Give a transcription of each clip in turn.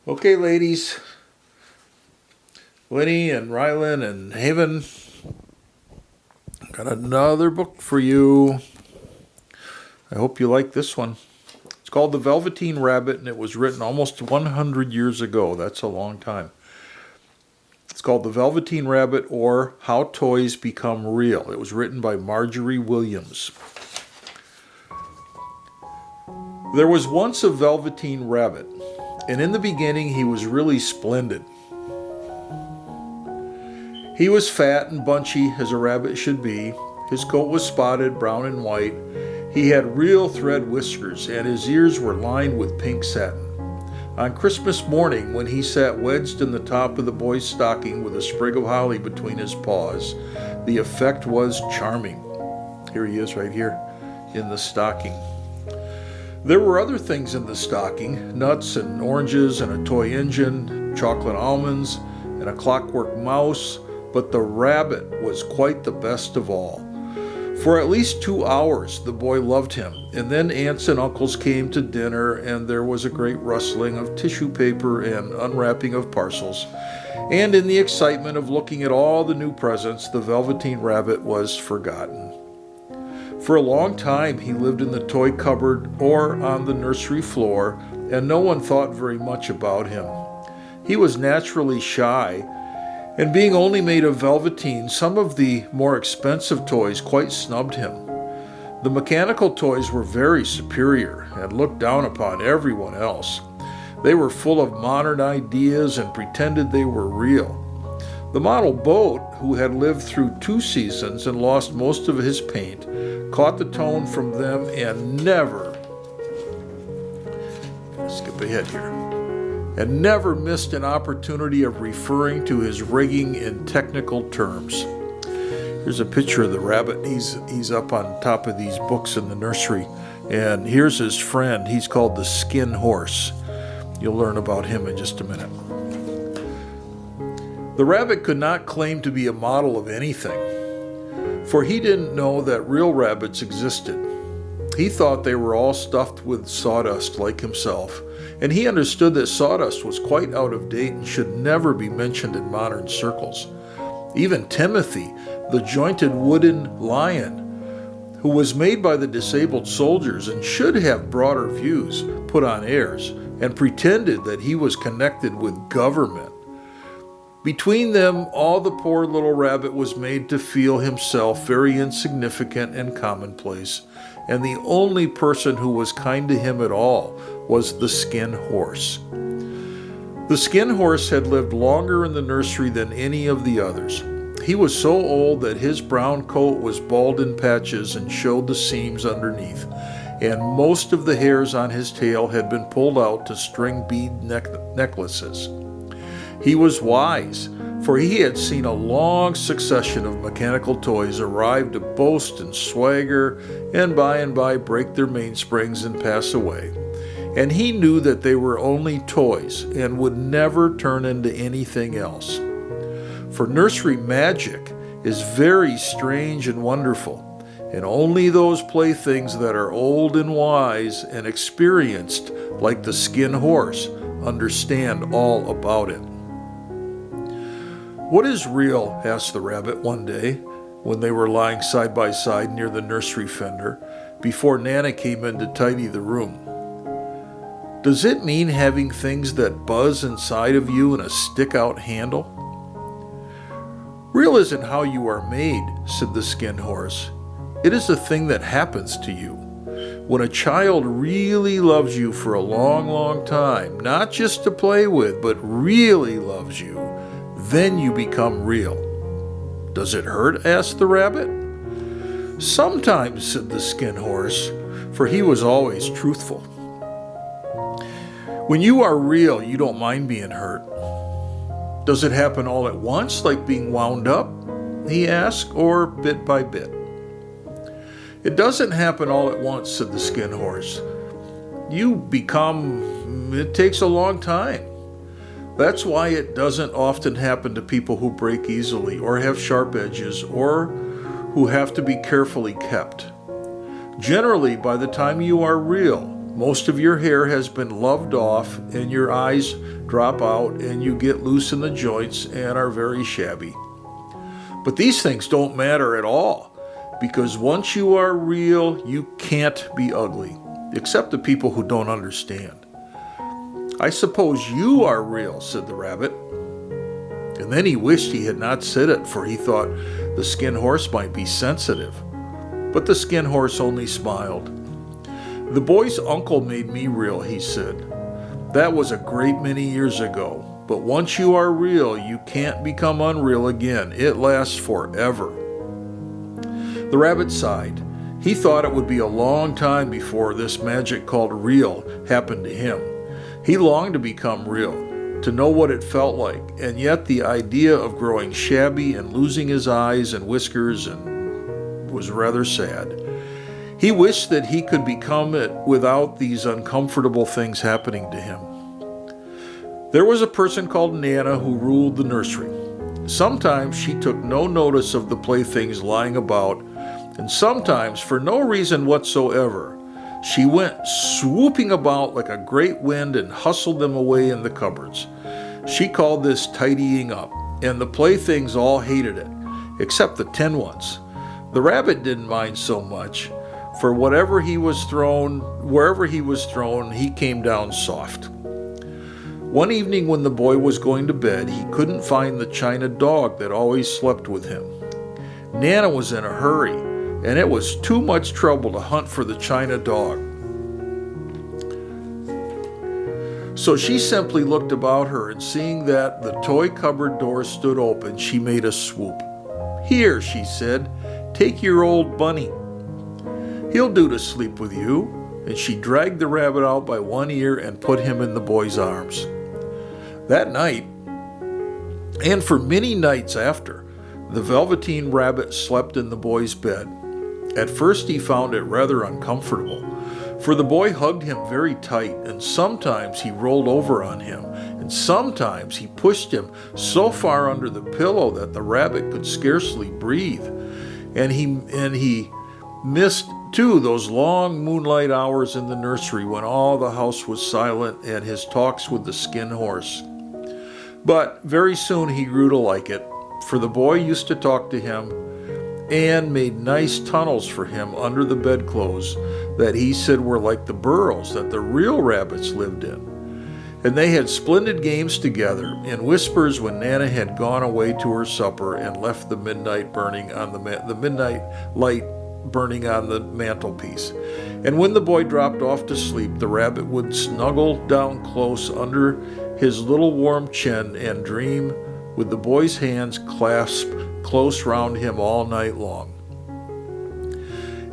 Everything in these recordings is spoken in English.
Okay, ladies, Winnie and Rylan and Haven, got another book for you. I hope you like this one. It's called The Velveteen Rabbit, and it was written almost 100 years ago. That's a long time. It's called The Velveteen Rabbit, or How Toys Become Real. It was written by Marjorie Williams. There was once a Velveteen Rabbit, and in the beginning he was really splendid. He was fat and bunchy as a rabbit should be. His coat was spotted brown and white. He had real thread whiskers, and his ears were lined with pink satin. On Christmas morning, when he sat wedged in the top of the boy's stocking with a sprig of holly between his paws, the effect was charming. Here he is right here in the stocking. There were other things in the stocking, nuts and oranges and a toy engine, chocolate almonds, and a clockwork mouse, but the rabbit was quite the best of all. For at least 2 hours the boy loved him, and then aunts and uncles came to dinner, and there was a great rustling of tissue paper and unwrapping of parcels, and in the excitement of looking at all the new presents, the Velveteen Rabbit was forgotten. For a long time he lived in the toy cupboard or on the nursery floor, and no one thought very much about him. He was naturally shy, and being only made of velveteen, some of the more expensive toys quite snubbed him. The mechanical toys were very superior and looked down upon everyone else. They were full of modern ideas and pretended they were real. The model boat, who had lived through 2 seasons and lost most of his paint, caught the tone from them and never missed an opportunity of referring to his rigging in technical terms. Here's a picture of the rabbit. He's up on top of these books in the nursery, and here's his friend. He's called the Skin Horse. You'll learn about him in just a minute. The rabbit could not claim to be a model of anything, for he didn't know that real rabbits existed. He thought they were all stuffed with sawdust like himself, and he understood that sawdust was quite out of date and should never be mentioned in modern circles. Even Timothy, the jointed wooden lion, who was made by the disabled soldiers and should have broader views, put on airs and pretended that he was connected with government. Between them, all the poor little rabbit was made to feel himself very insignificant and commonplace, and the only person who was kind to him at all was the Skin Horse. The Skin Horse had lived longer in the nursery than any of the others. He was so old that his brown coat was bald in patches and showed the seams underneath, and most of the hairs on his tail had been pulled out to string bead necklaces. He was wise, for he had seen a long succession of mechanical toys arrive to boast and swagger, and by break their mainsprings and pass away. And he knew that they were only toys and would never turn into anything else. For nursery magic is very strange and wonderful, and only those playthings that are old and wise and experienced, like the Skin Horse, understand all about it. "What is real?" asked the rabbit one day when they were lying side by side near the nursery fender before Nana came in to tidy the room. "Does it mean having things that buzz inside of you and a stick-out handle?" "Real isn't how you are made," said the Skin Horse. "It is a thing that happens to you. When a child really loves you for a long, long time, not just to play with, but really loves you, then you become real." "Does it hurt?" asked the rabbit. "Sometimes," said the Skin Horse, for he was always truthful. "When you are real, you don't mind being hurt." "Does it happen all at once, like being wound up?" he asked, "or bit by bit?" "It doesn't happen all at once," said the Skin Horse. It takes a long time. That's why it doesn't often happen to people who break easily or have sharp edges or who have to be carefully kept. Generally, by the time you are real, Most of your hair has been loved off, and your eyes drop out, and you get loose in the joints and are very shabby. But these things don't matter at all, because once you are real, you can't be ugly, except the people who don't understand. I suppose you are real, said the rabbit. And then he wished he had not said it, for he thought the skin horse might be sensitive. But the skin horse only smiled. The boy's uncle made me real, he said. That was a great many years ago. But once you are real, you can't become unreal again. It lasts forever. The rabbit sighed. He thought it would be a long time before this magic called real happened to him. He longed to become real, to know what it felt like, and yet the idea of growing shabby and losing his eyes and whiskers was rather sad. He wished that he could become it without these uncomfortable things happening to him. There was a person called Nana who ruled the nursery. Sometimes she took no notice of the playthings lying about, and sometimes, for no reason whatsoever, she went swooping about like a great wind and hustled them away in the cupboards. She called this tidying up, and the playthings all hated it, except the tin ones. The rabbit didn't mind so much, for wherever he was thrown, he came down soft. One evening when the boy was going to bed, he couldn't find the china dog that always slept with him. Nana was in a hurry, and it was too much trouble to hunt for the china dog. So she simply looked about her, and seeing that the toy cupboard door stood open, she made a swoop. "Here," she said, "take your old bunny. He'll do to sleep with you." And she dragged the rabbit out by one ear and put him in the boy's arms. That night, and for many nights after, the Velveteen Rabbit slept in the boy's bed. At first he found it rather uncomfortable, for the boy hugged him very tight, and sometimes he rolled over on him, and sometimes he pushed him so far under the pillow that the rabbit could scarcely breathe. And he missed, too, those long moonlight hours in the nursery when all the house was silent, and his talks with the skin horse. But very soon he grew to like it, for the boy used to talk to him and made nice tunnels for him under the bedclothes that he said were like the burrows that the real rabbits lived in. And they had splendid games together in whispers when Nana had gone away to her supper and left the midnight light burning on the mantelpiece. And when the boy dropped off to sleep, the rabbit would snuggle down close under his little warm chin and dream with the boy's hands clasped close round him all night long.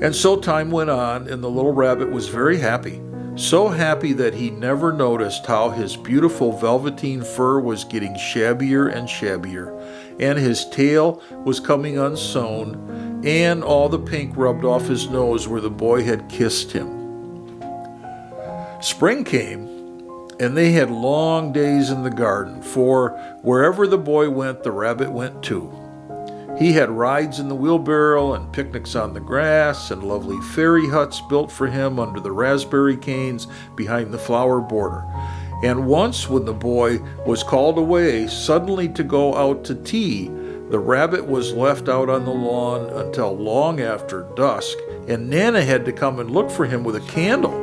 And so time went on, and the little rabbit was very happy, so happy that he never noticed how his beautiful velveteen fur was getting shabbier and shabbier, and his tail was coming unsewn, and all the pink rubbed off his nose where the boy had kissed him. Spring came, and they had long days in the garden, for wherever the boy went, the rabbit went too. He had rides in the wheelbarrow and picnics on the grass and lovely fairy huts built for him under the raspberry canes behind the flower border. And once when the boy was called away suddenly to go out to tea, the rabbit was left out on the lawn until long after dusk, and Nana had to come and look for him with a candle,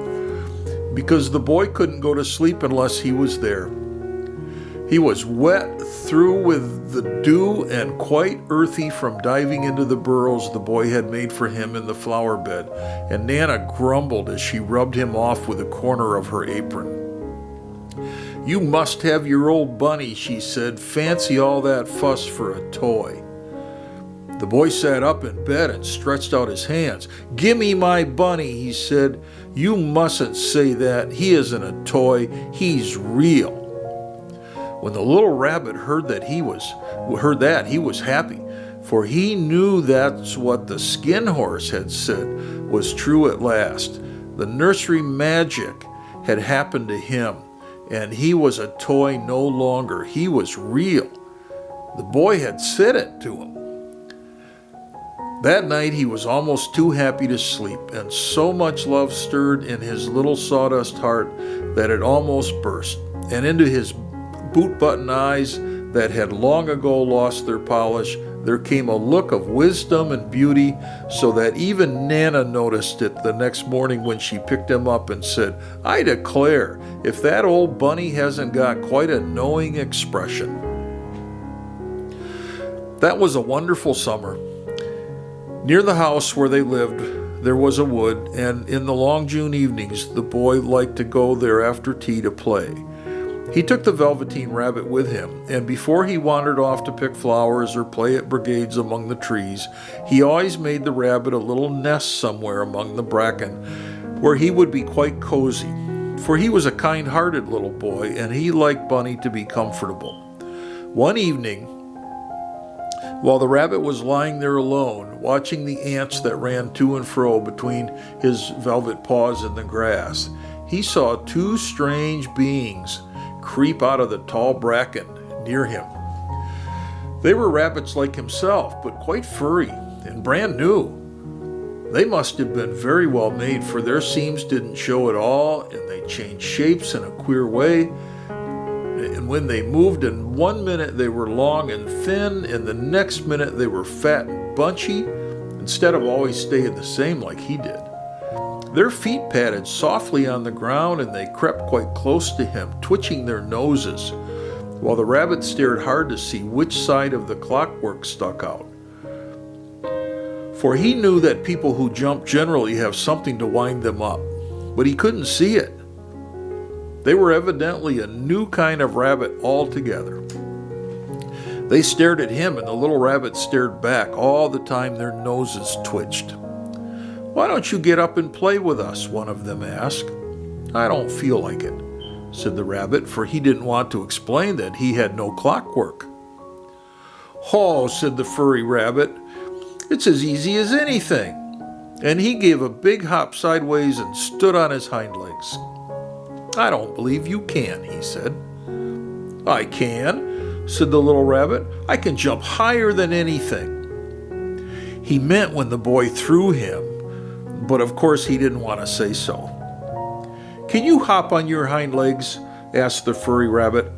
because the boy couldn't go to sleep unless he was there. He was wet through with the dew and quite earthy from diving into the burrows the boy had made for him in the flower bed, and Nana grumbled as she rubbed him off with a corner of her apron. "You must have your old bunny," she said. "Fancy all that fuss for a toy." The boy sat up in bed and stretched out his hands. "Gimme my bunny," he said. "You mustn't say that. He isn't a toy. He's real." When the little rabbit heard that, he was happy, for he knew that's what the skin horse had said was true at last. The nursery magic had happened to him, and he was a toy no longer. He was real. The boy had said it to him. That night he was almost too happy to sleep, and so much love stirred in his little sawdust heart that it almost burst, and into his boot-button eyes that had long ago lost their polish, there came a look of wisdom and beauty, so that even Nana noticed it the next morning when she picked him up and said, "I declare, if that old bunny hasn't got quite a knowing expression." That was a wonderful summer. Near the house where they lived, there was a wood, and in the long June evenings, the boy liked to go there after tea to play. He took the Velveteen Rabbit with him, and before he wandered off to pick flowers or play at brigades among the trees, he always made the rabbit a little nest somewhere among the bracken, where he would be quite cozy, for he was a kind-hearted little boy, and he liked Bunny to be comfortable. One evening, while the rabbit was lying there alone, watching the ants that ran to and fro between his velvet paws in the grass, he saw two strange beings creep out of the tall bracken near him. They were rabbits like himself, but quite furry and brand new. They must have been very well made, for their seams didn't show at all, and they changed shapes in a queer way. And when they moved, in 1 minute they were long and thin, and the next minute they were fat and bunchy, instead of always staying the same like he did. Their feet padded softly on the ground, and they crept quite close to him, twitching their noses, while the rabbit stared hard to see which side of the clockwork stuck out. For he knew that people who jump generally have something to wind them up, but he couldn't see it. They were evidently a new kind of rabbit altogether. They stared at him, and the little rabbit stared back, all the time their noses twitched. "Why don't you get up and play with us?" one of them asked. "I don't feel like it," said the rabbit, for he didn't want to explain that he had no clockwork. "Oh," said the furry rabbit, "it's as easy as anything." And he gave a big hop sideways and stood on his hind legs. "I don't believe you can," he said. "I can," said the little rabbit. "I can jump higher than anything." He meant when the boy threw him, but of course he didn't want to say so. "Can you hop on your hind legs?" asked the furry rabbit.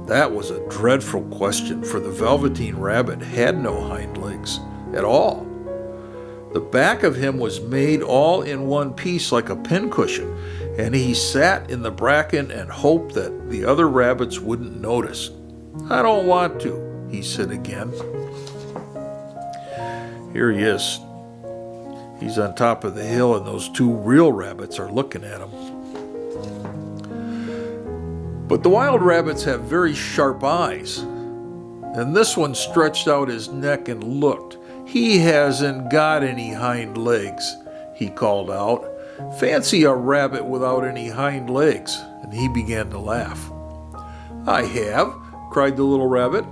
That was a dreadful question, for the Velveteen Rabbit had no hind legs at all. The back of him was made all in one piece like a pincushion, and he sat in the bracken and hoped that the other rabbits wouldn't notice. "I don't want to," he said again. Here he is. He's on top of the hill, and those two real rabbits are looking at him. But the wild rabbits have very sharp eyes, and this one stretched out his neck and looked. "He hasn't got any hind legs," he called out. "Fancy a rabbit without any hind legs," and he began to laugh. "I have," cried the little rabbit.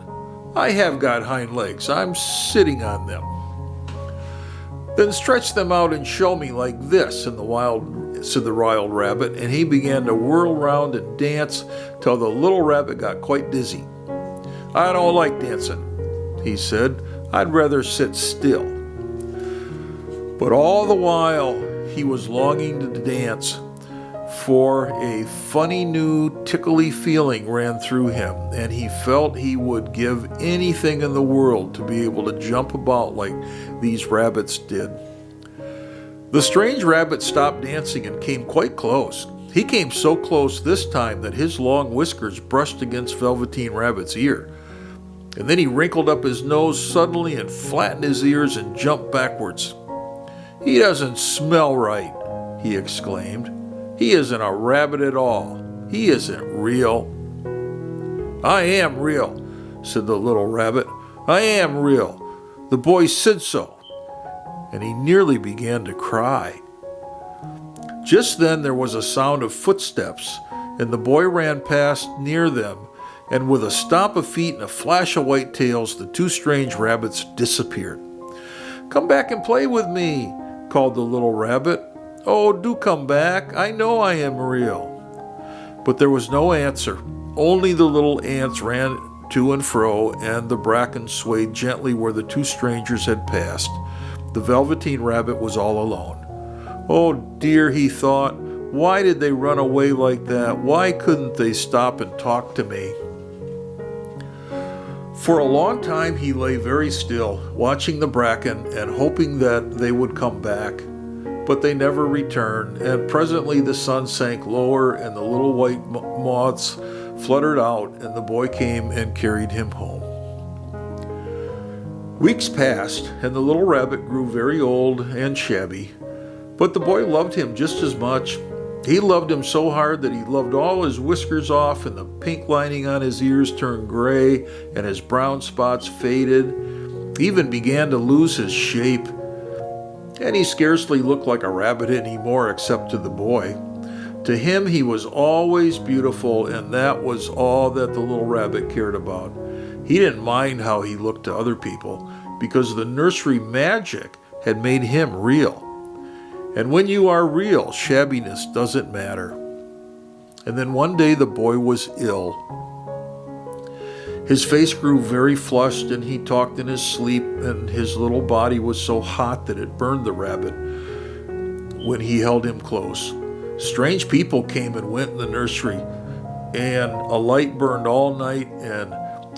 "I have got hind legs. I'm sitting on them." "Then stretch them out and show me like this," said the wild rabbit, and he began to whirl round and dance till the little rabbit got quite dizzy. "I don't like dancing," he said. "I'd rather sit still." But all the while he was longing to dance, for a funny new tickly feeling ran through him, and he felt he would give anything in the world to be able to jump about like these rabbits did. The strange rabbit stopped dancing and came quite close. He came so close this time that his long whiskers brushed against Velveteen Rabbit's ear. And then he wrinkled up his nose suddenly and flattened his ears and jumped backwards. "He doesn't smell right," he exclaimed. "He isn't a rabbit at all. He isn't real." "I am real," said the little rabbit. "I am real. The boy said so." And he nearly began to cry. Just then there was a sound of footsteps, and the boy ran past near them, and with a stomp of feet and a flash of white tails, the two strange rabbits disappeared. "Come back and play with me," called the little rabbit. "Oh, do come back. I know I am real." But there was no answer. Only the little ants ran to and fro, and the bracken swayed gently where the two strangers had passed. The Velveteen Rabbit was all alone. Oh dear, he thought, why did they run away like that? Why couldn't they stop and talk to me? For a long time he lay very still, watching the bracken and hoping that they would come back. But they never returned, and presently the sun sank lower and the little white moths fluttered out, and the boy came and carried him home. Weeks passed, and the little rabbit grew very old and shabby, but the boy loved him just as much. He loved him so hard that he loved all his whiskers off, and the pink lining on his ears turned gray, and his brown spots faded. He even began to lose his shape, and he scarcely looked like a rabbit anymore except to the boy. To him he was always beautiful, and that was all that the little rabbit cared about. He didn't mind how he looked to other people, because the nursery magic had made him real. And when you are real, shabbiness doesn't matter. And then one day the boy was ill. His face grew very flushed, and he talked in his sleep, and his little body was so hot that it burned the rabbit when he held him close. Strange people came and went in the nursery, and a light burned all night, and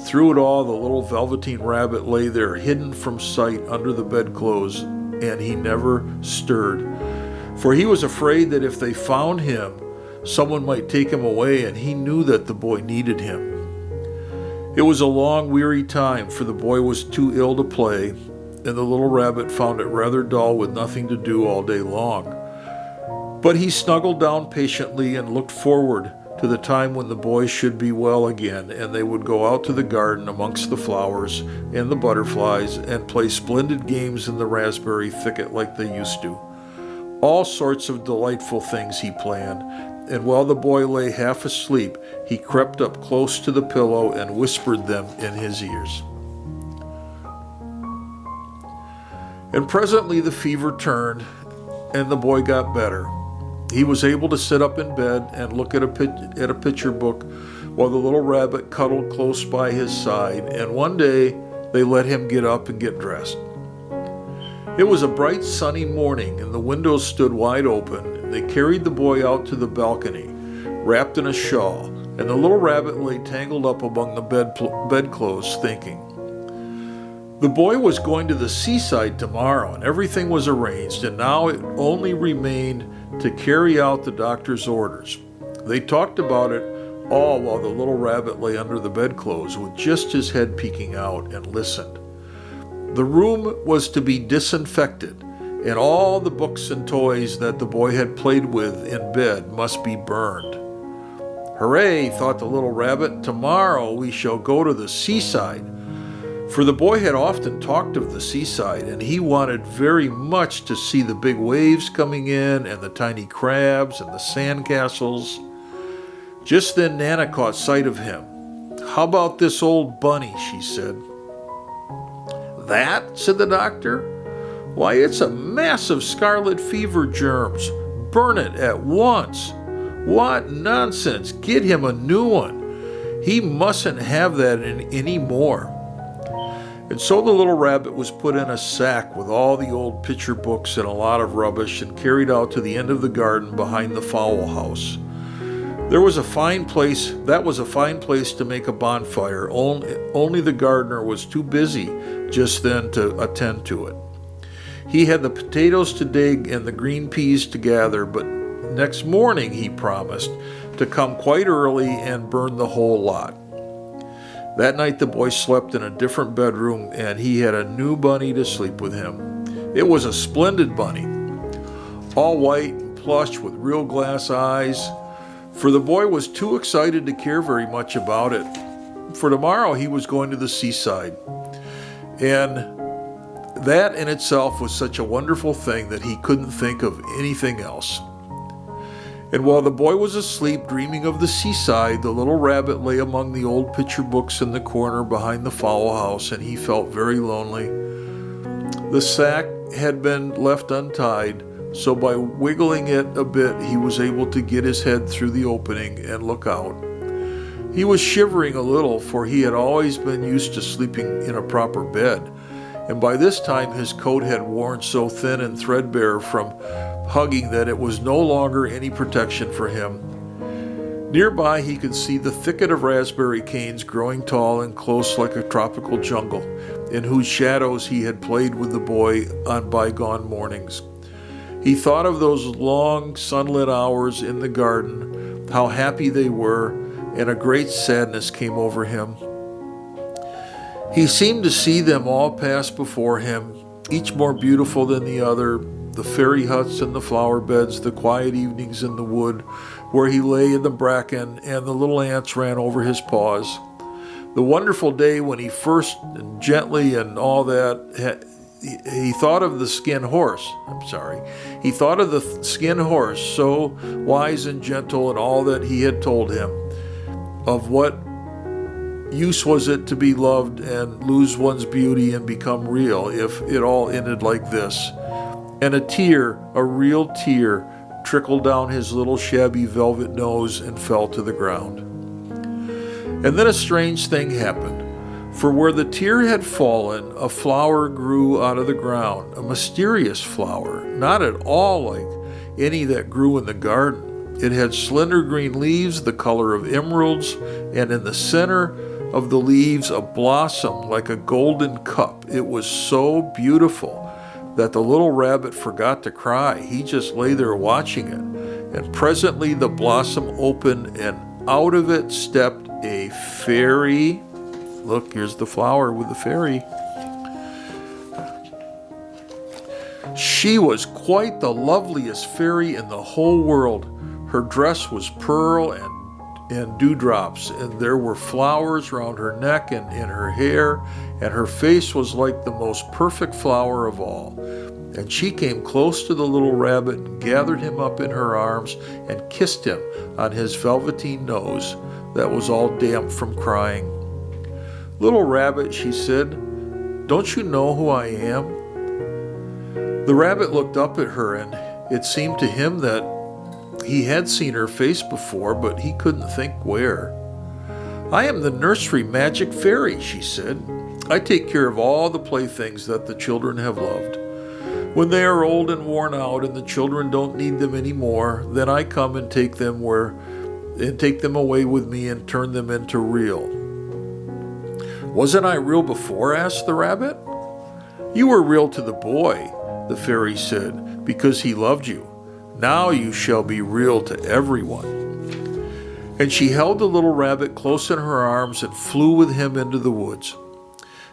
through it all the little Velveteen Rabbit lay there hidden from sight under the bedclothes, and he never stirred. For he was afraid that if they found him, someone might take him away, and he knew that the boy needed him. It was a long, weary time, for the boy was too ill to play, and the little rabbit found it rather dull with nothing to do all day long. But he snuggled down patiently and looked forward to the time when the boy should be well again, and they would go out to the garden amongst the flowers and the butterflies and play splendid games in the raspberry thicket like they used to. All sorts of delightful things he planned, and while the boy lay half asleep, he crept up close to the pillow and whispered them in his ears. And presently the fever turned, and the boy got better. He was able to sit up in bed and look at a picture book while the little rabbit cuddled close by his side, and one day they let him get up and get dressed. It was a bright sunny morning, and the windows stood wide open. They carried the boy out to the balcony, wrapped in a shawl, and the little rabbit lay tangled up among the bedclothes thinking. The boy was going to the seaside tomorrow, and everything was arranged, and now it only remained to carry out the doctor's orders. They talked about it all while the little rabbit lay under the bedclothes with just his head peeking out, and listened. The room was to be disinfected, and all the books and toys that the boy had played with in bed must be burned. Hooray, thought the little rabbit, tomorrow we shall go to the seaside. For the boy had often talked of the seaside, and he wanted very much to see the big waves coming in, and the tiny crabs, and the sand castles. Just then Nana caught sight of him. "How about this old bunny?" she said. "That?" said the doctor. "Why, it's a mass of scarlet fever germs. Burn it at once." "What nonsense! Get him a new one. He mustn't have that any more." And so the little rabbit was put in a sack with all the old picture books and a lot of rubbish, and carried out to the end of the garden behind the fowl house. That was a fine place to make a bonfire, only the gardener was too busy just then to attend to it. He had the potatoes to dig and the green peas to gather, but next morning he promised to come quite early and burn the whole lot. That night the boy slept in a different bedroom, and he had a new bunny to sleep with him. It was a splendid bunny, all white and plush with real glass eyes, for the boy was too excited to care very much about it, for tomorrow he was going to the seaside. And that in itself was such a wonderful thing that he couldn't think of anything else. And while the boy was asleep dreaming of the seaside, the little rabbit lay among the old picture books in the corner behind the fowl house, and he felt very lonely. The sack had been left untied, so by wiggling it a bit, he was able to get his head through the opening and look out. He was shivering a little, for he had always been used to sleeping in a proper bed, and by this time his coat had worn so thin and threadbare from hugging that it was no longer any protection for him. Nearby he could see the thicket of raspberry canes growing tall and close like a tropical jungle, in whose shadows he had played with the boy on bygone mornings. He thought of those long sunlit hours in the garden, how happy they were, and a great sadness came over him. He seemed to see them all pass before him, each more beautiful than the other, the fairy huts and the flower beds, the quiet evenings in the wood where he lay in the bracken and the little ants ran over his paws. The wonderful day when he first and gently and all that, he thought of the skin horse. He thought of the skin horse, so wise and gentle in all that he had told him. Of what use was it to be loved and lose one's beauty and become real if it all ended like this? And a tear, a real tear, trickled down his little shabby velvet nose and fell to the ground. And then a strange thing happened. For where the tear had fallen, a flower grew out of the ground, a mysterious flower, not at all like any that grew in the garden. It had slender green leaves the color of emeralds, and in the center of the leaves a blossom like a golden cup. It was so beautiful that the little rabbit forgot to cry. He just lay there watching it. And presently the blossom opened, and out of it stepped a fairy. Look, here's the flower with the fairy. She was quite the loveliest fairy in the whole world. Her dress was pearl and dewdrops, and there were flowers round her neck and in her hair, and her face was like the most perfect flower of all. And she came close to the little rabbit and gathered him up in her arms and kissed him on his velveteen nose that was all damp from crying. "Little rabbit," she said, "don't you know who I am?" The rabbit looked up at her, and it seemed to him that he had seen her face before, but he couldn't think where. "I am the nursery magic fairy," she said. "I take care of all the playthings that the children have loved. When they are old and worn out and the children don't need them anymore, then I come and take them away with me and turn them into real." "Wasn't I real before?" asked the rabbit. "You were real to the boy," the fairy said, "because he loved you. Now you shall be real to everyone." And she held the little rabbit close in her arms and flew with him into the woods.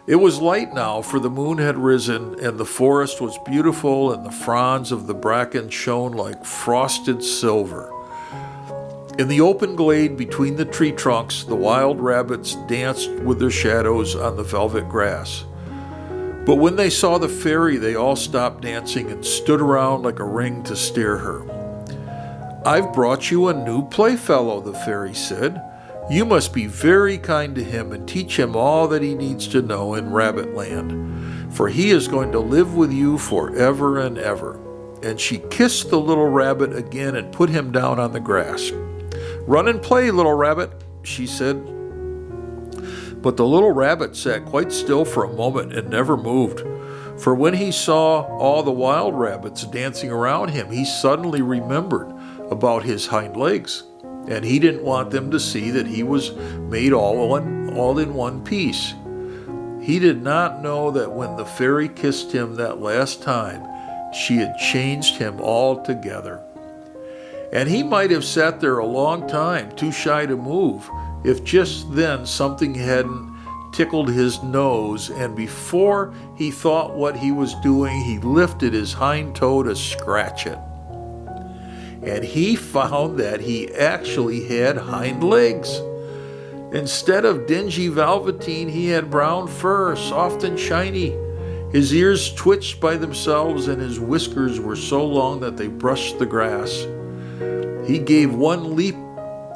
It was light now, for the moon had risen, and the forest was beautiful, and the fronds of the bracken shone like frosted silver. In the open glade between the tree trunks, the wild rabbits danced with their shadows on the velvet grass. But when they saw the fairy, they all stopped dancing and stood around like a ring to stare her. "I've brought you a new playfellow," the fairy said. "You must be very kind to him and teach him all that he needs to know in Rabbit Land, for he is going to live with you forever and ever." And she kissed the little rabbit again and put him down on the grass. "Run and play, little rabbit," she said. But the little rabbit sat quite still for a moment and never moved. For when he saw all the wild rabbits dancing around him, he suddenly remembered about his hind legs, and he didn't want them to see that he was made all in one piece. He did not know that when the fairy kissed him that last time, she had changed him altogether. And he might have sat there a long time, too shy to move, if just then something hadn't tickled his nose, and before he thought what he was doing, he lifted his hind toe to scratch it. And he found that he actually had hind legs. Instead of dingy velveteen, he had brown fur, soft and shiny. His ears twitched by themselves, and his whiskers were so long that they brushed the grass. He gave one leap,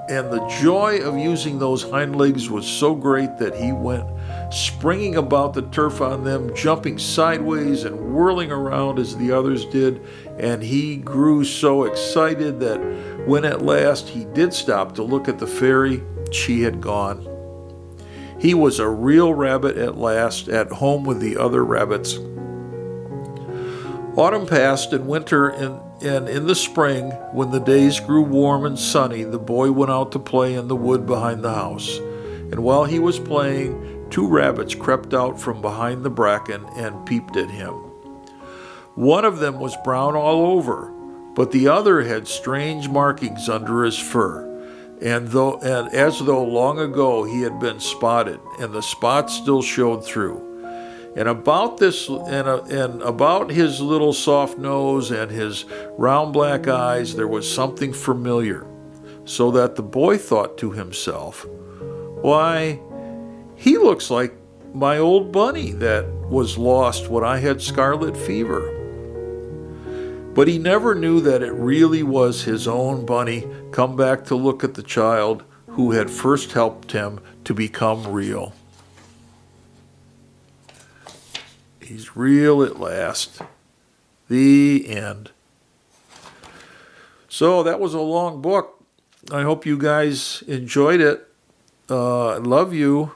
and the joy of using those hind legs was so great that he went springing about the turf on them, jumping sideways and whirling around as the others did, and he grew so excited that when at last he did stop to look at the fairy, she had gone. He was a real rabbit at last, at home with the other rabbits. Autumn passed and winter, and in the spring, when the days grew warm and sunny, the boy went out to play in the wood behind the house. And while he was playing, 2 rabbits crept out from behind the bracken and peeped at him. One of them was brown all over, but the other had strange markings under his fur, and as though long ago he had been spotted, and the spots still showed through. And about his little soft nose and his round black eyes there was something familiar, so that the boy thought to himself, "Why, he looks like my old bunny that was lost when I had scarlet fever." But he never knew that it really was his own bunny come back to look at the child who had first helped him to become real. He's real at last. The end. So that was a long book. I hope you guys enjoyed it. I love you.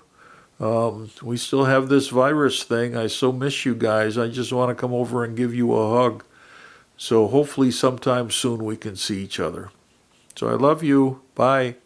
We still have this virus thing. I so miss you guys. I just want to come over and give you a hug. So hopefully sometime soon we can see each other. So I love you. Bye.